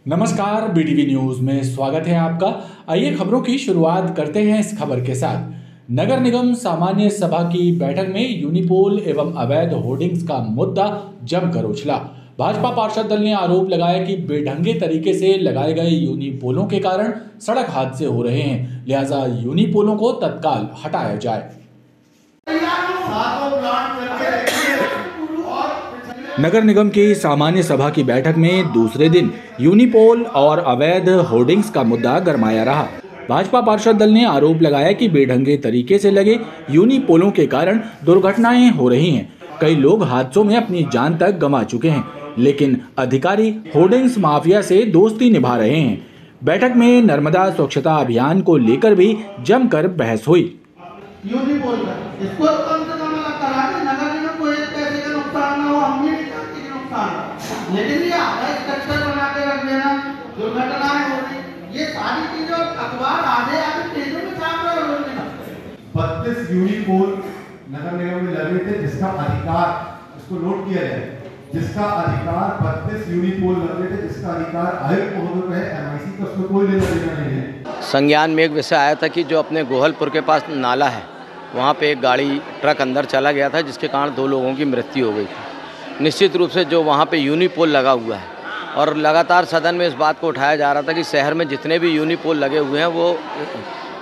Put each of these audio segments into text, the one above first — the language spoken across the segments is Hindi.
नमस्कार, बीटीवी न्यूज में स्वागत है आपका। आइए खबरों की शुरुआत करते हैं इस खबर के साथ। नगर निगम सामान्य सभा की बैठक में यूनिपोल एवं अवैध होर्डिंग्स का मुद्दा जमकर उछला। भाजपा पार्षद दल ने आरोप लगाया कि बेढंगे तरीके से लगाए गए यूनिपोलों के कारण सड़क हादसे हो रहे हैं, लिहाजा यूनिपोलों को तत्काल हटाया जाए। नगर निगम की सामान्य सभा की बैठक में दूसरे दिन यूनिपोल और अवैध होर्डिंग्स का मुद्दा गरमाया रहा। भाजपा पार्षद दल ने आरोप लगाया कि बेढंगे तरीके से लगे यूनिपोलों के कारण दुर्घटनाएं हो रही हैं। कई लोग हादसों में अपनी जान तक गंवा चुके हैं, लेकिन अधिकारी होर्डिंग्स माफिया से दोस्ती निभा रहे हैं। बैठक में नर्मदा स्वच्छता अभियान को लेकर भी जमकर बहस हुई। लेकिन ये स्ट्रक्चर बना के रख देना, दुर्घटनाएं हो रही, ये सारी चीजें अखबार आधे पेजों में छाप रहे हो। 32 यूनिपोल नगर निगम में लगे थे, जिसका अधिकार, इसको नोट किया जाए, जिसका अधिकार 32 यूनिपोल लगे थे, जिसका अधिकार आयुक्त महोदय पे है, एमआईसी का उसमें कोई लेना देना नहीं है। संज्ञान में एक विषय आया था कि जो अपने गोहलपुर के पास नाला है, वहाँ पे एक गाड़ी ट्रक अंदर चला गया था, जिसके कारण 2 लोगों की मृत्यु हो गई थी। निश्चित रूप से जो वहाँ पे यूनिपोल लगा हुआ है और लगातार सदन में इस बात को उठाया जा रहा था कि शहर में जितने भी यूनिपोल लगे हुए हैं वो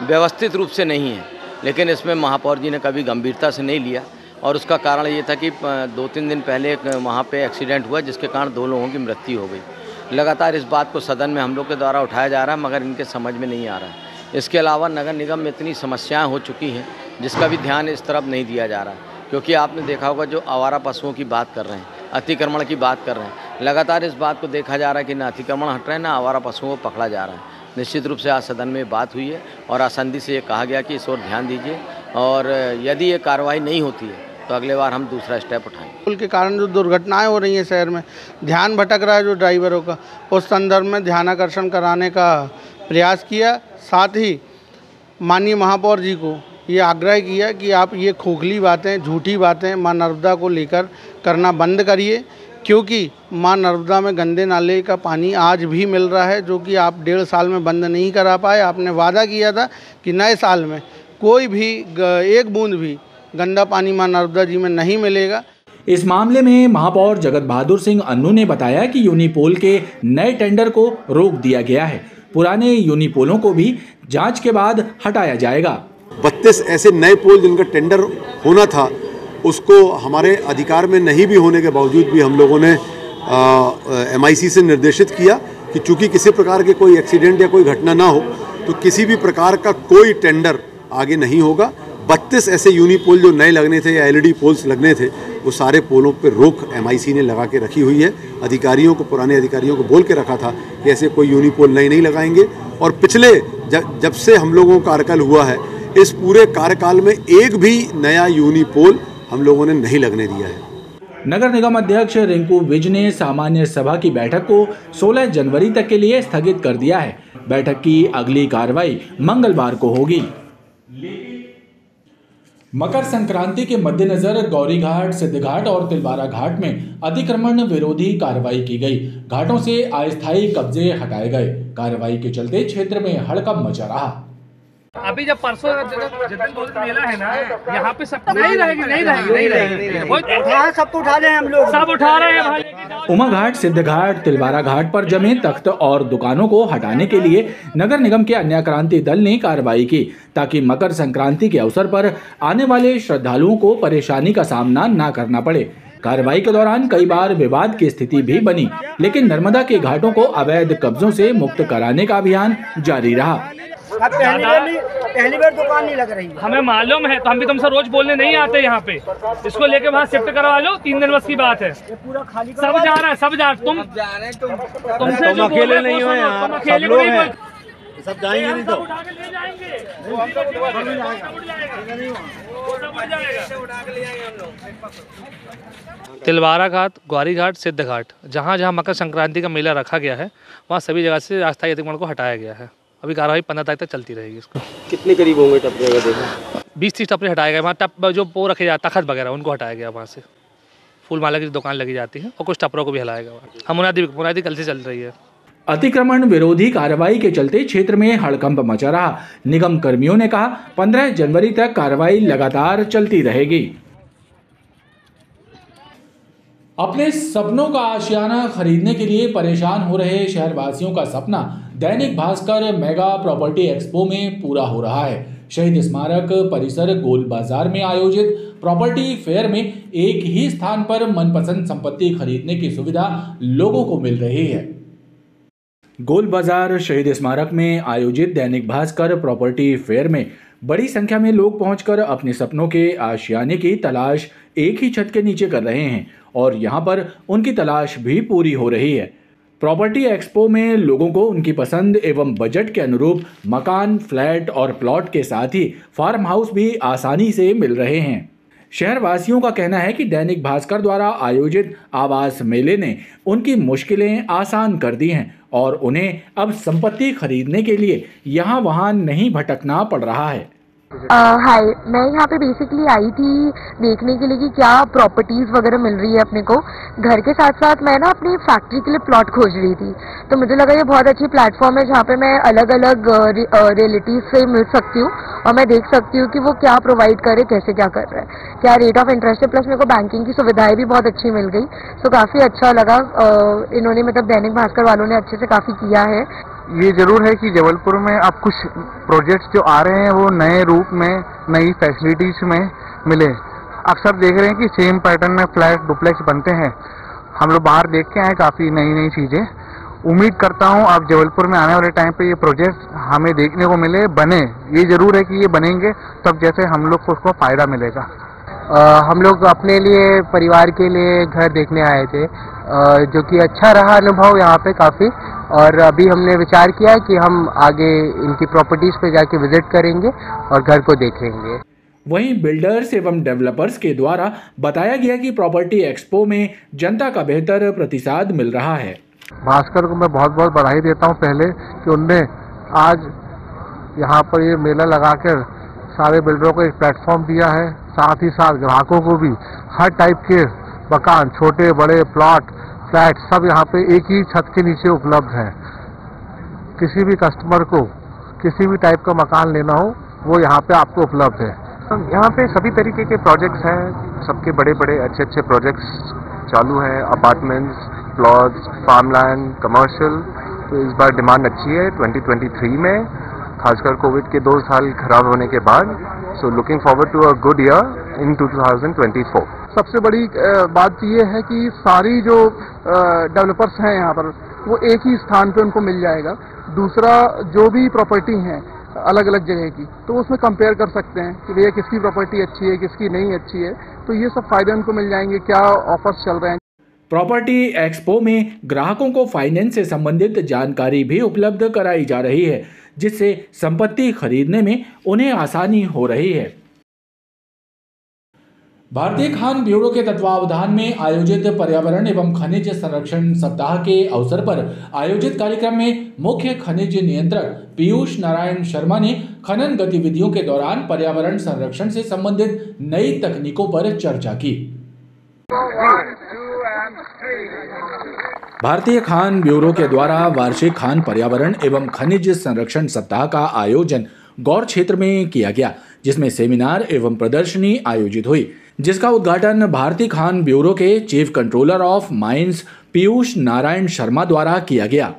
व्यवस्थित रूप से नहीं हैं, लेकिन इसमें महापौर जी ने कभी गंभीरता से नहीं लिया। और उसका कारण ये था कि 2-3 दिन पहले वहाँ पे एक्सीडेंट हुआ, जिसके कारण 2 लोगों की मृत्यु हो गई। लगातार इस बात को सदन में हम लोग के द्वारा उठाया जा रहा है, मगर इनके समझ में नहीं आ रहा है। इसके अलावा नगर निगम में इतनी समस्याएँ हो चुकी हैं जिसका भी ध्यान इस तरफ नहीं दिया जा रहा है, क्योंकि आपने देखा होगा जो आवारा पशुओं की बात कर रहे हैं, अतिक्रमण की बात कर रहे हैं, लगातार इस बात को देखा जा रहा है कि ना अतिक्रमण हट रहे हैं, ना आवारा पशुओं को पकड़ा जा रहा है। निश्चित रूप से आज सदन में बात हुई है और आसंदी से ये कहा गया कि इस ओर ध्यान दीजिए, और यदि ये कार्रवाई नहीं होती है तो अगले बार हम दूसरा स्टेप उठाएंगे। पुल के कारण जो दुर्घटनाएं हो रही हैं शहर में, ध्यान भटक रहा है जो ड्राइवरों का, उस संदर्भ में ध्यानाकर्षण कराने का प्रयास किया। साथ ही माननीय महापौर जी को ये आग्रह किया कि आप ये खोखली बातें, झूठी बातें मां नर्मदा को लेकर करना बंद करिए, क्योंकि मां नर्मदा में गंदे नाले का पानी आज भी मिल रहा है, जो कि आप 1.5 साल में बंद नहीं करा पाए। आपने वादा किया था कि नए साल में कोई भी एक बूंद भी गंदा पानी मां नर्मदा जी में नहीं मिलेगा। इस मामले में महापौर जगत बहादुर सिंह अन्नू ने बताया कि यूनिपोल के नए टेंडर को रोक दिया गया है। पुराने यूनिपोलों को भी जाँच के बाद हटाया जाएगा। 32 ऐसे नए पोल जिनका टेंडर होना था, उसको हमारे अधिकार में नहीं भी होने के बावजूद भी हम लोगों ने एमआईसी से निर्देशित किया कि चूंकि किसी प्रकार के कोई एक्सीडेंट या कोई घटना ना हो, तो किसी भी प्रकार का कोई टेंडर आगे नहीं होगा। 32 ऐसे यूनिपोल जो नए लगने थे या एलईडी पोल्स लगने थे, वो सारे पोलों पर रोक एमआईसी ने लगा के रखी हुई है। अधिकारियों को, पुराने अधिकारियों को बोल के रखा था कि ऐसे कोई यूनिपोल नए नहीं लगाएंगे। और पिछले जब से हम लोगों का कार्यकाल हुआ है, इस पूरे कार्यकाल में एक भी नया यूनिपोल हम लोगों ने नहीं लगने दिया है। नगर निगम अध्यक्ष रिंकू विज ने सामान्य सभा की बैठक को 16 जनवरी तक के लिए स्थगित कर दिया है। बैठक की अगली कार्रवाई मंगलवार को होगी। मकर संक्रांति के मद्देनजर गौरीघाट, सिद्धघाट और तिलवारा घाट में अतिक्रमण विरोधी कार्रवाई की गई। घाटों से अस्थायी कब्जे हटाए गए। कार्रवाई के चलते क्षेत्र में हड़कंप मचा रहा। अभी जब परसों जिस दिन मेला है ना, यहाँ पे सब नहीं रहेगी। सब तो उठा रहे हैं, हम लोग सब उठा रहे हैं भाई। उमा घाट, सिद्ध घाट, तिलवारा घाट पर जमे तख्त और दुकानों को हटाने के लिए नगर निगम के अन्य क्रांति दल ने कार्रवाई की, ताकि मकर संक्रांति के अवसर पर आने वाले श्रद्धालुओं को परेशानी का सामना न करना पड़े। कार्रवाई के दौरान कई बार विवाद की स्थिति भी बनी, लेकिन नर्मदा के घाटों को अवैध कब्जों से मुक्त कराने का अभियान जारी रहा। पहली बार दुकान नहीं लग रही, हमें मालूम है, तो हम भी तुमसे रोज बोलने नहीं आते यहाँ पे। इसको लेके वहाँ शिफ्ट करवा लो, 3 दिन बस की बात है। पूरा खाली सब जा रहा है, सब जा रहा तुम तुमसे जो अकेले नहीं हो यार, तुम अकेले नहीं हो, सब जाएंगे नहीं तो उठा के ले जाएंगे। तिलवारा घाट, ग्वारी घाट, सिद्ध घाट, जहाँ जहाँ मकर संक्रांति का मेला रखा गया है, वहाँ सभी जगह से अस्थायी अतिक्रमण को हटाया गया है। अभी कार्रवाई 15 तारीख तक चलती रहेगी। इसको कितने करीब होंगे टपरे अगर देखा? 20-30 टपरे हटाए गए। वहाँ टप जो पो रखे जाते तखत वगैरह, उनको हटाया गया वहाँ से। फूल माला की दुकान लगी जाती है और कुछ टपरों को भी हिलाएगा। हम मुनादी कल से चल रही है। अतिक्रमण विरोधी कार्रवाई के चलते क्षेत्र में हड़कंप मचा रहा। निगम कर्मियों ने कहा 15 जनवरी तक कार्रवाई लगातार चलती रहेगी। अपने सपनों का आशियाना खरीदने के लिए परेशान हो रहे शहरवासियों का सपना Dainik Bhaskar mega property expo में पूरा हो रहा है। शहीद स्मारक परिसर गोल बाजार में आयोजित प्रॉपर्टी फेयर में एक ही स्थान पर मनपसंद संपत्ति खरीदने की सुविधा लोगों को मिल रही है। गोल बाजार शहीद स्मारक में आयोजित दैनिक भास्कर प्रॉपर्टी फेयर में बड़ी संख्या में लोग पहुंचकर अपने सपनों के आशियाने की तलाश एक ही छत के नीचे कर रहे हैं और यहां पर उनकी तलाश भी पूरी हो रही है। प्रॉपर्टी एक्सपो में लोगों को उनकी पसंद एवं बजट के अनुरूप मकान, फ्लैट और प्लॉट के साथ ही फार्म हाउस भी आसानी से मिल रहे हैं। शहरवासियों का कहना है कि दैनिक भास्कर द्वारा आयोजित आवास मेले ने उनकी मुश्किलें आसान कर दी हैं और उन्हें अब संपत्ति खरीदने के लिए यहाँ वहाँ नहीं भटकना पड़ रहा है। हाय, मैं यहाँ पे बेसिकली आई थी देखने के लिए कि क्या प्रॉपर्टीज वगैरह मिल रही है अपने को। घर के साथ साथ मैं ना अपनी फैक्ट्री के लिए प्लॉट खोज रही थी, तो मुझे लगा ये बहुत अच्छी प्लेटफॉर्म है जहाँ पे मैं अलग अलग रिलेटिव से मिल सकती हूँ और मैं देख सकती हूँ कि वो क्या प्रोवाइड करे, कैसे क्या कर रहा है, क्या रेट ऑफ इंटरेस्ट है, प्लस मेरे को बैंकिंग की सुविधाएं भी बहुत अच्छी मिल गई। तो काफ़ी अच्छा लगा। इन्होंने मतलब दैनिक भास्कर वालों ने अच्छे से काफ़ी किया है। ये जरूर है कि जबलपुर में अब कुछ प्रोजेक्ट्स जो आ रहे हैं वो नए रूप में, नई फैसिलिटीज में मिले। अक्सर देख रहे हैं कि सेम पैटर्न में फ्लैट डुप्लेक्स बनते हैं। हम लोग बाहर देख के आए काफ़ी नई नई चीज़ें। उम्मीद करता हूँ अब जबलपुर में आने वाले टाइम पे ये प्रोजेक्ट हमें देखने को मिले, बने। ये जरूर है कि ये बनेंगे तब जैसे हम लोग को उसको फ़ायदा मिलेगा। हम लोग अपने लिए, परिवार के लिए घर देखने आए थे, जो कि अच्छा रहा अनुभव यहाँ पे काफ़ी। और अभी हमने विचार किया कि हम आगे इनकी प्रॉपर्टीज़ पे जाके विजिट करेंगे और घर को देखेंगे। वहीं बिल्डर्स एवं डेवलपर्स के द्वारा बताया गया कि प्रॉपर्टी एक्सपो में जनता का बेहतर प्रतिसाद मिल रहा है। भास्कर को मैं बहुत बहुत बधाई देता हूँ पहले कि उनने आज यहाँ पर ये मेला लगाकर सारे बिल्डरों को एक प्लेटफॉर्म दिया है, साथ ही साथ ग्राहकों को भी हर टाइप के मकान, छोटे बड़े प्लॉट, फ्लैट सब यहाँ पे एक ही छत के नीचे उपलब्ध है। किसी भी कस्टमर को किसी भी टाइप का मकान लेना हो वो यहाँ पे आपको उपलब्ध है। यहाँ पे सभी तरीके के प्रोजेक्ट्स हैं, सबके बड़े बड़े अच्छे अच्छे प्रोजेक्ट्स चालू हैं, अपार्टमेंट्स, प्लॉट्स, फार्मलैंड, कमर्शियल। तो इस बार डिमांड अच्छी है 2023 में, खासकर कोविड के 2 साल खराब होने के बाद। So looking forward to a good year in 2024। सबसे बड़ी बात ये है कि सारी जो डेवलपर्स हैं यहाँ पर वो एक ही स्थान पे उनको मिल जाएगा। दूसरा, जो भी प्रॉपर्टी हैं अलग अलग जगह की, तो उसमें कंपेयर कर सकते हैं कि भैया किसकी प्रॉपर्टी अच्छी है, किसकी नहीं अच्छी है। तो ये सब फायदे उनको मिल जाएंगे, क्या ऑफर्स चल रहे हैं। प्रॉपर्टी एक्सपो में ग्राहकों को फाइनेंस से संबंधित जानकारी भी उपलब्ध कराई जा रही है, जिससे संपत्ति खरीदने में उन्हें आसानी हो रही है। भारतीय खान ब्यूरो के तत्वावधान में आयोजित पर्यावरण एवं खनिज संरक्षण सप्ताह के अवसर पर आयोजित कार्यक्रम में मुख्य खनिज नियंत्रक पीयूष नारायण शर्मा ने खनन गतिविधियों के दौरान पर्यावरण संरक्षण से संबंधित नई तकनीकों पर चर्चा की। भारतीय खान ब्यूरो के द्वारा वार्षिक खान पर्यावरण एवं खनिज संरक्षण सप्ताह का आयोजन गौर क्षेत्र में किया गया, जिसमें सेमिनार एवं प्रदर्शनी आयोजित हुई, जिसका उद्घाटन भारतीय खान ब्यूरो के chief controller of mines Piyush Narayan Sharma द्वारा किया गया।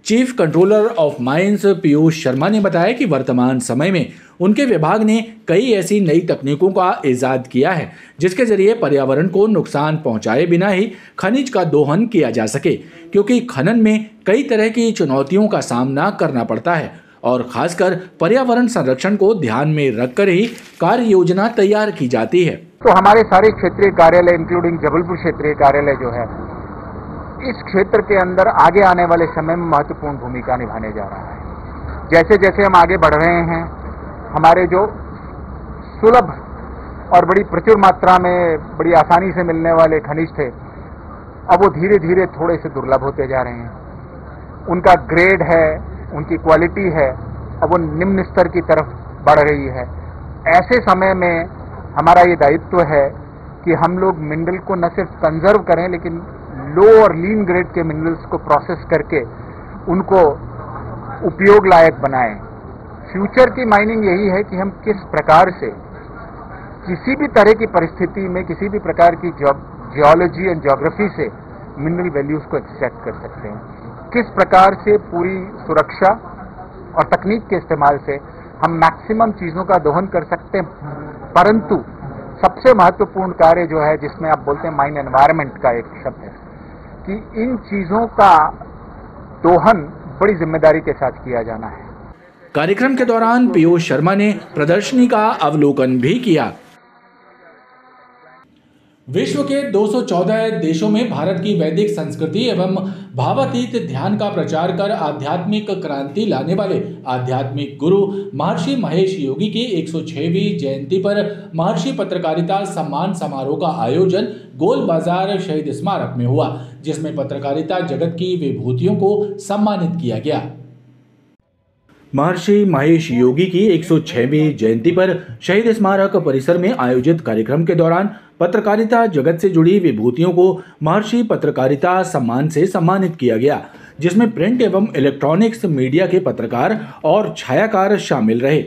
Chief controller of mines Piyush Sharma ने बताया कि वर्तमान समय में उनके विभाग ने कई ऐसी नई तकनीकों का इजाद किया है, जिसके जरिए पर्यावरण को नुकसान पहुंचाए बिना ही खनिज का दोहन किया जा सके, क्योंकि खनन में कई तरह की चुनौतियों का सामना करना पड़ता है और खासकर पर्यावरण संरक्षण को ध्यान में रखकर ही कार्य योजना तैयार की जाती है। तो हमारे सारे क्षेत्रीय कार्यालय इंक्लूडिंग जबलपुर क्षेत्रीय कार्यालय जो है इस क्षेत्र के अंदर आगे आने वाले समय में महत्वपूर्ण भूमिका निभाने जा रहा है। जैसे जैसे हम आगे बढ़ रहे हैं, हमारे जो सुलभ और बड़ी प्रचुर मात्रा में बड़ी आसानी से मिलने वाले खनिज थे, अब वो धीरे धीरे थोड़े से दुर्लभ होते जा रहे हैं। उनका ग्रेड है, उनकी क्वालिटी है, अब वो निम्न स्तर की तरफ बढ़ रही है। ऐसे समय में हमारा ये दायित्व है कि हम लोग मिनरल को न सिर्फ कंजर्व करें, लेकिन लो और लीन ग्रेड के मिनरल्स को प्रोसेस करके उनको उपयोग लायक बनाएं। फ्यूचर की माइनिंग यही है कि हम किस प्रकार से किसी भी तरह की परिस्थिति में किसी भी प्रकार की जियोलॉजी एंड ज्योग्राफी से मिनरल वैल्यूज को एक्सट्रैक्ट कर सकते हैं, किस प्रकार से पूरी सुरक्षा और तकनीक के इस्तेमाल से हम मैक्सिमम चीज़ों का दोहन कर सकते हैं। परंतु सबसे महत्वपूर्ण कार्य जो है, जिसमें आप बोलते हैं माइन एनवायरनमेंट का एक शब्द है, कि इन चीज़ों का दोहन बड़ी जिम्मेदारी के साथ किया जाना है। कार्यक्रम के दौरान पीयूष शर्मा ने प्रदर्शनी का अवलोकन भी किया। विश्व के 214 देशों में भारत की वैदिक संस्कृति एवं भावातीत ध्यान का प्रचार कर आध्यात्मिक क्रांति लाने वाले आध्यात्मिक गुरु महर्षि महेश योगी की 106वीं जयंती पर महर्षि पत्रकारिता सम्मान समारोह का आयोजन गोल बाजार शहीद स्मारक में हुआ, जिसमें पत्रकारिता जगत की विभूतियों को सम्मानित किया गया। महर्षि महेश योगी की 106वीं जयंती पर शहीद स्मारक परिसर में आयोजित कार्यक्रम के दौरान पत्रकारिता जगत से जुड़ी विभूतियों को महर्षि पत्रकारिता सम्मान से सम्मानित किया गया, जिसमें प्रिंट एवं इलेक्ट्रॉनिक्स मीडिया के पत्रकार और छायाकार शामिल रहे।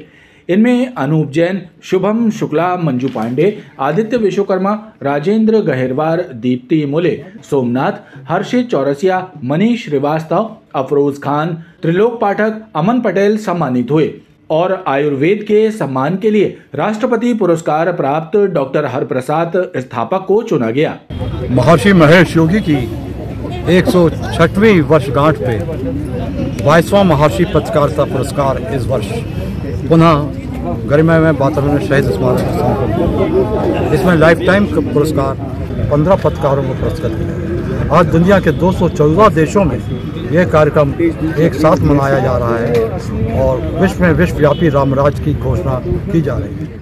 इनमें अनूप जैन, शुभम शुक्ला, मंजू पांडे, आदित्य विश्वकर्मा, राजेंद्र गहरवार, दीप्ति मुले, सोमनाथ, हर्षित चौरसिया, मनीष श्रीवास्तव, अफरोज खान, त्रिलोक पाठक, अमन पटेल सम्मानित हुए और आयुर्वेद के सम्मान के लिए राष्ट्रपति पुरस्कार प्राप्त डॉक्टर हरप्रसाद स्थापक को चुना गया। महर्षि महेश योगी की 106वीं वर्षगांठ पे 22वां महर्षि पत्रकारिता पुरस्कार इस वर्ष पुनः गरिमामय वातावरण शहीद स्मारक। इसमें लाइफ टाइम पुरस्कार 15 पत्रकारों को पुरस्कृत किया। आज दुनिया के 214 देशों में यह कार्यक्रम एक साथ मनाया जा रहा है और विश्व में विश्वव्यापी रामराज की घोषणा की जा रही है।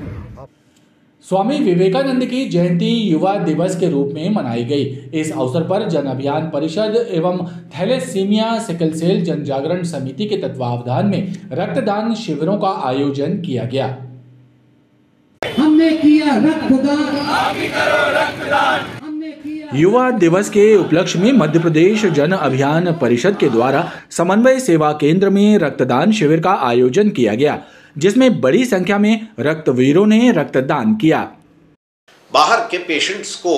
स्वामी विवेकानंद की जयंती युवा दिवस के रूप में मनाई गई। इस अवसर पर जन अभियान परिषद एवं थैलेसीमिया सिकल सेल जन जागरण समिति के तत्वावधान में रक्तदान शिविरों का आयोजन किया गया। हमने किया रक्तदान, आप भी करो रक्तदान। युवा दिवस के उपलक्ष्य में मध्य प्रदेश जन अभियान परिषद के द्वारा समन्वय सेवा केंद्र में रक्तदान शिविर का आयोजन किया गया, जिसमें बड़ी संख्या में रक्तवीरों ने रक्तदान किया। बाहर के पेशेंट्स को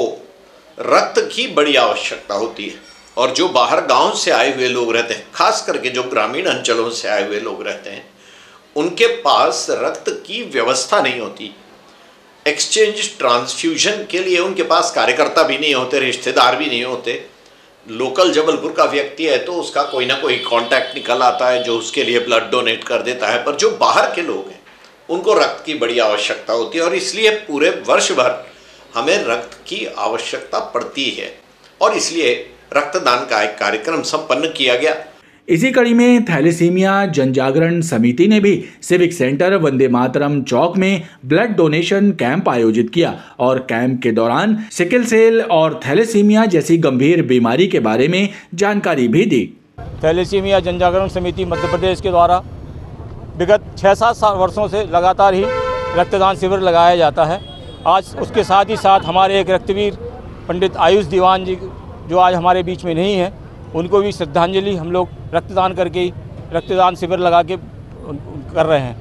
रक्त की बड़ी आवश्यकता होती है और जो बाहर गांव से आए हुए लोग रहते हैं, खास करके जो ग्रामीण अंचलों से आए हुए लोग रहते हैं, उनके पास रक्त की व्यवस्था नहीं होती। एक्सचेंज ट्रांसफ्यूजन के लिए उनके पास कार्यकर्ता भी नहीं होते, रिश्तेदार भी नहीं होते। लोकल जबलपुर का व्यक्ति है तो उसका कोई ना कोई कांटेक्ट निकल आता है जो उसके लिए ब्लड डोनेट कर देता है, पर जो बाहर के लोग हैं उनको रक्त की बड़ी आवश्यकता होती है और इसलिए पूरे वर्ष भर हमें रक्त की आवश्यकता पड़ती है और इसलिए रक्तदान का एक कार्यक्रम संपन्न किया गया। इसी कड़ी में थैलेसीमिया जन जागरण समिति ने भी सिविक सेंटर वंदे मातरम चौक में ब्लड डोनेशन कैंप आयोजित किया और कैंप के दौरान सिकल सेल और थैलेसीमिया जैसी गंभीर बीमारी के बारे में जानकारी भी दी। थैलेसीमिया जन जागरण समिति मध्य प्रदेश के द्वारा विगत 6-7 वर्षों से लगातार ही रक्तदान शिविर लगाया जाता है। आज उसके साथ ही साथ हमारे एक रक्तवीर पंडित आयुष दीवान जी जो आज हमारे बीच में नहीं है, उनको भी श्रद्धांजलि हम लोग रक्तदान करके रक्तदान शिविर लगा के कर रहे हैं।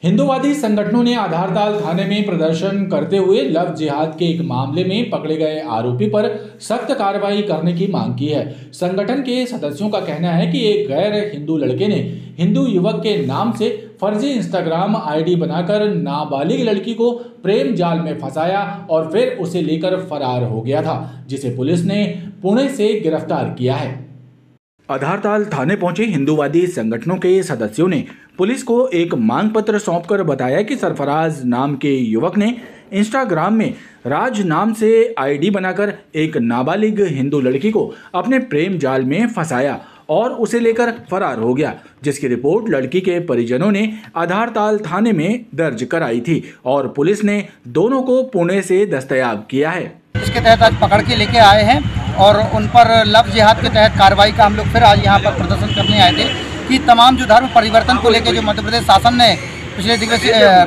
हिंदूवादी संगठनों ने आधारताल थाने में प्रदर्शन करते हुए लव जिहाद के एक मामले में पकड़े गए आरोपी पर सख्त कार्रवाई करने की मांग की है। संगठन के सदस्यों का कहना है कि एक गैर हिंदू लड़के ने हिंदू युवक के नाम से फर्जी इंस्टाग्राम आईडी बनाकर नाबालिग लड़की को प्रेम जाल में फंसाया और फिर उसे लेकर फरार हो गया था, जिसे पुलिस ने पुणे से गिरफ्तार किया है। आधारताल थाने पहुंचे हिंदूवादी संगठनों के सदस्यों ने पुलिस को एक मांग पत्र सौंपकर बताया कि सरफराज नाम के युवक ने इंस्टाग्राम में राज नाम से आईडी बनाकर एक नाबालिग हिंदू लड़की को अपने प्रेम जाल में फंसाया और उसे लेकर फरार हो गया, जिसकी रिपोर्ट लड़की के परिजनों ने आधारताल थाने में दर्ज कराई थी और पुलिस ने दोनों को पुणे से दस्तयाब किया है। इसके तहत आज पकड़ के लेके आए हैं और उन पर लव जिहाद के तहत कार्रवाई का हम लोग फिर आज यहाँ पर प्रदर्शन करने आए थे कि तमाम जो धर्म परिवर्तन को लेकर जो मध्य प्रदेश शासन ने पिछले दिवस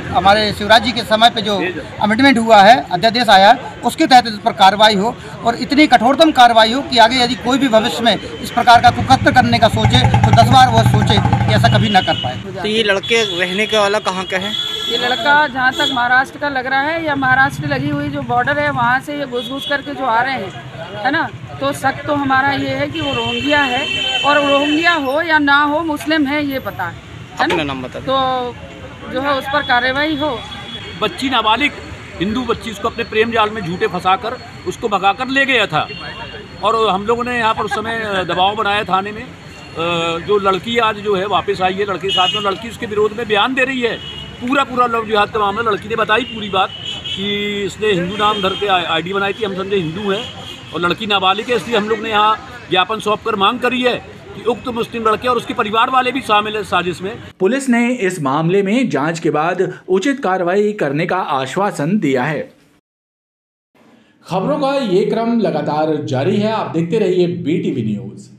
हमारे शिवराज जी के समय पे जो अमेंडमेंट हुआ है, अध्यादेश आया है, उसके तहत इस पर कार्रवाई हो और इतनी कठोरतम कार्रवाई हो कि आगे यदि कोई भी भविष्य में इस प्रकार का कुकृत्य करने का सोचे तो 10 बार वो सोचे कि ऐसा कभी न कर पाए। तो ये लड़के रहने का वाला कहाँ का है? ये लड़का जहाँ तक महाराष्ट्र का लग रहा है, या महाराष्ट्र लगी हुई जो बॉर्डर है वहाँ से ये घुस करके जो आ रहे हैं, है ना। तो शक तो हमारा ये है कि वो रोहिंग्या है, और रोहिंग्या हो या ना हो मुस्लिम है ये पता है अपना नाम बता। तो जो है उस पर कार्रवाई हो। बच्ची नाबालिग हिंदू बच्ची उसको अपने प्रेम जाल में झूठे फंसाकर उसको भगाकर ले गया था, और हम लोगों ने यहाँ पर उस समय दबाव बनाया थाने में। जो लड़की आज जो है वापस आई है लड़के के साथ में, लड़की उसके विरोध में बयान दे रही है। पूरा लव जिहाद का मामला, लड़की ने बताई पूरी बात कि इसने हिंदू नाम धर के आईडी बनाई थी, हम समझे हिंदू है और लड़की नाबालिग है, इसलिए हम लोग ने यहाँ ज्ञापन सौंप कर मांग करी है कि उक्त मुस्लिम लड़के और उसके परिवार वाले भी शामिल है साजिश में। पुलिस ने इस मामले में जांच के बाद उचित कार्रवाई करने का आश्वासन दिया है। खबरों का ये क्रम लगातार जारी है, आप देखते रहिए BTV न्यूज़।